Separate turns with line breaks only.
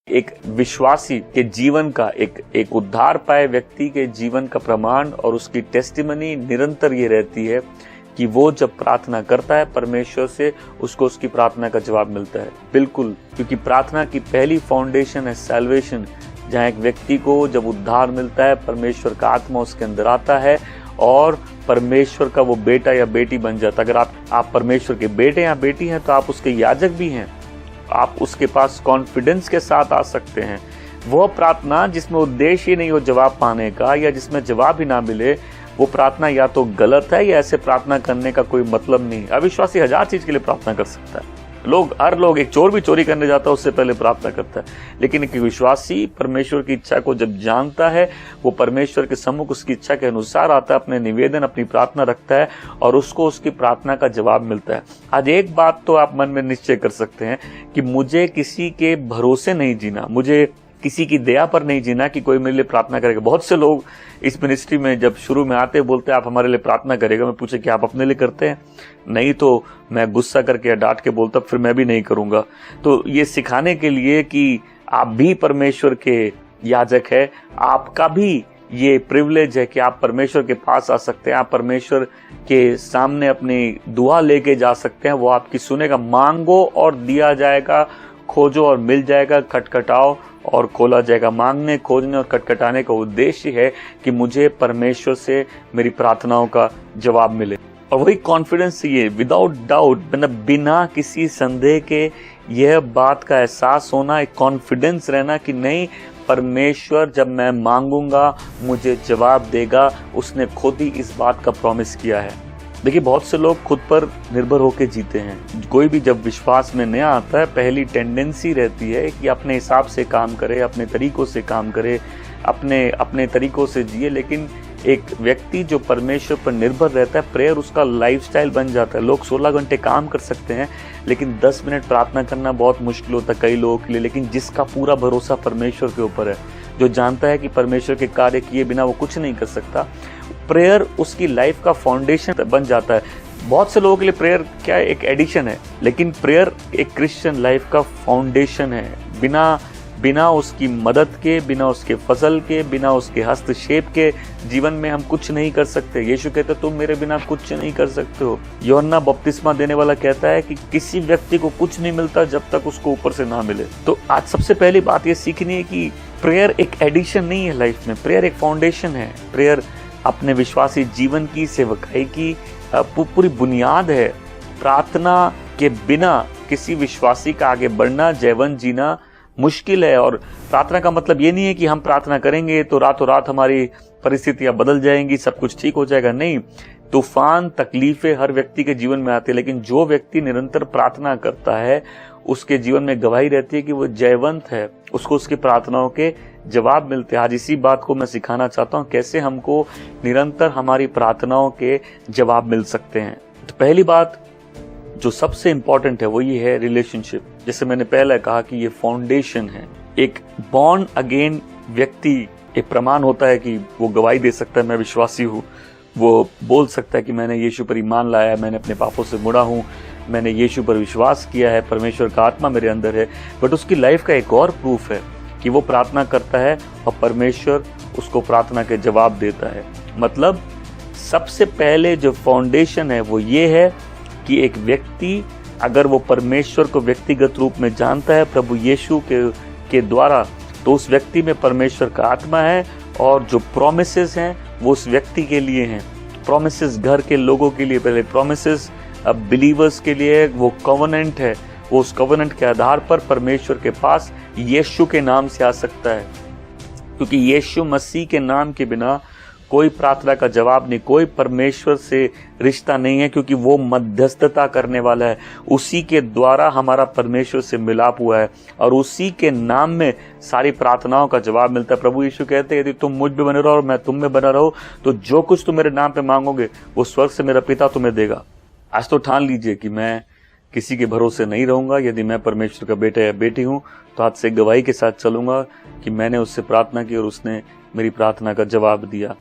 एक विश्वासी के जीवन का एक उद्धार पाए व्यक्ति के जीवन का प्रमाण और उसकी टेस्टिमनी निरंतर ये रहती है कि वो जब प्रार्थना करता है परमेश्वर से, उसको उसकी प्रार्थना का जवाब मिलता है। बिल्कुल, क्योंकि प्रार्थना की पहली फाउंडेशन है सैल्वेशन, जहाँ एक व्यक्ति को जब उद्धार मिलता है, परमेश्वर का आत्मा उसके अंदर आता है और परमेश्वर का वो बेटा या बेटी बन जाता है। अगर आप परमेश्वर के बेटे या बेटी हैं तो आप उसके याजक भी हैं, आप उसके पास कॉन्फिडेंस के साथ आ सकते हैं। वह प्रार्थना जिसमें उद्देश्य ही नहीं हो जवाब पाने का, या जिसमें जवाब ही ना मिले, वो प्रार्थना या तो गलत है या ऐसे प्रार्थना करने का कोई मतलब नहीं। अविश्वासी 1000 चीज के लिए प्रार्थना कर सकता है। हर लोग, एक चोर भी चोरी करने जाता है उससे पहले प्रार्थना करता है, लेकिन एक विश्वासी परमेश्वर की इच्छा को जब जानता है, वो परमेश्वर के सम्मुख उसकी इच्छा के अनुसार आता है, अपने निवेदन, अपनी प्रार्थना रखता है और उसको उसकी प्रार्थना का जवाब मिलता है। आज एक बात तो आप मन में निश्चय कर सकते हैं कि मुझे किसी के भरोसे नहीं जीना, मुझे किसी की दया पर नहीं जीना कि कोई मेरे लिए प्रार्थना करेगा। बहुत से लोग इस मिनिस्ट्री में जब शुरू में आते बोलते हैं आप हमारे लिए प्रार्थना करेगा। मैं पूछे कि आप अपने लिए करते हैं? नहीं तो मैं गुस्सा करके या डांट के बोलता फिर मैं भी नहीं करूंगा। तो ये सिखाने के लिए कि आप भी परमेश्वर के याजक है, आपका भी ये प्रिविलेज है कि आप परमेश्वर के पास आ सकते हैं, आप परमेश्वर के सामने अपनी दुआ लेके जा सकते हैं। वो आपकी सुनेगा। मांगो और दिया जाएगा, खोजो और मिल जाएगा, खटखटाओ और खोला जाएगा। मांगने, खोजने और खटखटाने का उद्देश्य है कि मुझे परमेश्वर से मेरी प्रार्थनाओं का जवाब मिले। और वही कॉन्फिडेंस चाहिए, विदाउट डाउट, मतलब बिना किसी संदेह के यह बात का एहसास होना, एक कॉन्फिडेंस रहना कि नहीं, परमेश्वर जब मैं मांगूंगा मुझे जवाब देगा। उसने खुद ही इस बात का प्रॉमिस किया है। देखिए, बहुत से लोग खुद पर निर्भर होकर जीते हैं। कोई भी जब विश्वास में नया आता है, पहली टेंडेंसी रहती है कि अपने हिसाब से काम करे, अपने तरीकों से काम करे, अपने तरीकों से जिए। लेकिन एक व्यक्ति जो परमेश्वर पर निर्भर रहता है, प्रेयर उसका लाइफस्टाइल बन जाता है। लोग 16 घंटे काम कर सकते हैं, लेकिन 10 मिनट प्रार्थना करना बहुत मुश्किल होता है कई लोगों के लिए। लेकिन जिसका पूरा भरोसा परमेश्वर के ऊपर है, जो जानता है कि परमेश्वर के कार्य किए बिना वो कुछ नहीं कर सकता, प्रेयर उसकी लाइफ का फाउंडेशन बन जाता है। बहुत से लोगों के लिए प्रेयर क्या है, एक एडिशन है, लेकिन प्रेयर एक क्रिश्चियन लाइफ का फाउंडेशन है। बिना उसकी मदद के, बिना उसके फसल के, बिना उसके हस्तक्षेप के जीवन में हम कुछ नहीं कर सकते। यीशु कहते तुम मेरे बिना कुछ नहीं कर सकते हो। यूहन्ना बपतिस्मा देने वाला कहता है कि किसी व्यक्ति को कुछ नहीं मिलता जब तक उसको ऊपर से ना मिले। तो आज सबसे पहली बात ये सीखनी है कि प्रेयर एक एडिशन नहीं है लाइफ में, प्रेयर एक फाउंडेशन है। प्रेयर अपने विश्वासी जीवन की, सेवकाई की पूरी बुनियाद है। प्रार्थना के बिना किसी विश्वासी का आगे बढ़ना, जीवन जीना मुश्किल है। और प्रार्थना का मतलब ये नहीं है कि हम प्रार्थना करेंगे तो रातों रात हमारी परिस्थितियां बदल जाएंगी, सब कुछ ठीक हो जाएगा। नहीं, तूफान, तकलीफें हर व्यक्ति के जीवन में आती है, लेकिन जो व्यक्ति निरंतर प्रार्थना करता है उसके जीवन में गवाही रहती है कि वो जयवंत है, उसको उसकी प्रार्थनाओं के जवाब मिलते हैं। आज इसी बात को मैं सिखाना चाहता हूँ, कैसे हमको निरंतर हमारी प्रार्थनाओं के जवाब मिल सकते हैं। तो पहली बात जो सबसे इंपॉर्टेंट है वो ये है रिलेशनशिप। जैसे मैंने पहले कहा कि ये फाउंडेशन है। एक बॉर्न अगेन व्यक्ति एक प्रमाण होता है कि वो गवाही दे सकता है मैं विश्वासी हूँ। वो बोल सकता है कि मैंने यीशु पर ईमान लाया है, मैंने अपने पापों से मुड़ा हूँ, मैंने यीशु पर विश्वास किया है, परमेश्वर का आत्मा मेरे अंदर है। बट उसकी लाइफ का एक और प्रूफ है कि वो प्रार्थना करता है और परमेश्वर उसको प्रार्थना के जवाब देता है। मतलब सबसे पहले जो फाउंडेशन है वो ये है कि एक व्यक्ति अगर वो परमेश्वर को व्यक्तिगत रूप में जानता है प्रभु यीशु के द्वारा, तो उस व्यक्ति में परमेश्वर का आत्मा है और जो प्रोमिसेस हैं वो उस व्यक्ति के लिए हैं। प्रोमिसेस घर के लोगों के लिए, पहले प्रोमिसेस बिलीवर्स के लिए वो कवनेंट है। वो उस कवनेंट के आधार पर परमेश्वर के पास यीशु के नाम से आ सकता है, क्योंकि यीशु मसीह के नाम के बिना कोई प्रार्थना का जवाब नहीं, कोई परमेश्वर से रिश्ता नहीं है, क्योंकि वो मध्यस्थता करने वाला है। उसी के द्वारा हमारा परमेश्वर से मिलाप हुआ है और उसी के नाम में सारी प्रार्थनाओं का जवाब मिलता है। प्रभु यीशु कहते हैं यदि तुम मुझ में बने रहो और मैं तुम में बना रहो तो जो कुछ तुम मेरे नाम पे मांगोगे वो स्वर्ग से मेरा पिता तुम्हें देगा। आज तो ठान लीजिए कि मैं किसी के भरोसे नहीं रहूंगा। यदि मैं परमेश्वर का बेटा या बेटी हूं तो आज से गवाही के साथ चलूंगा कि मैंने उससे प्रार्थना की और उसने मेरी प्रार्थना का जवाब दिया।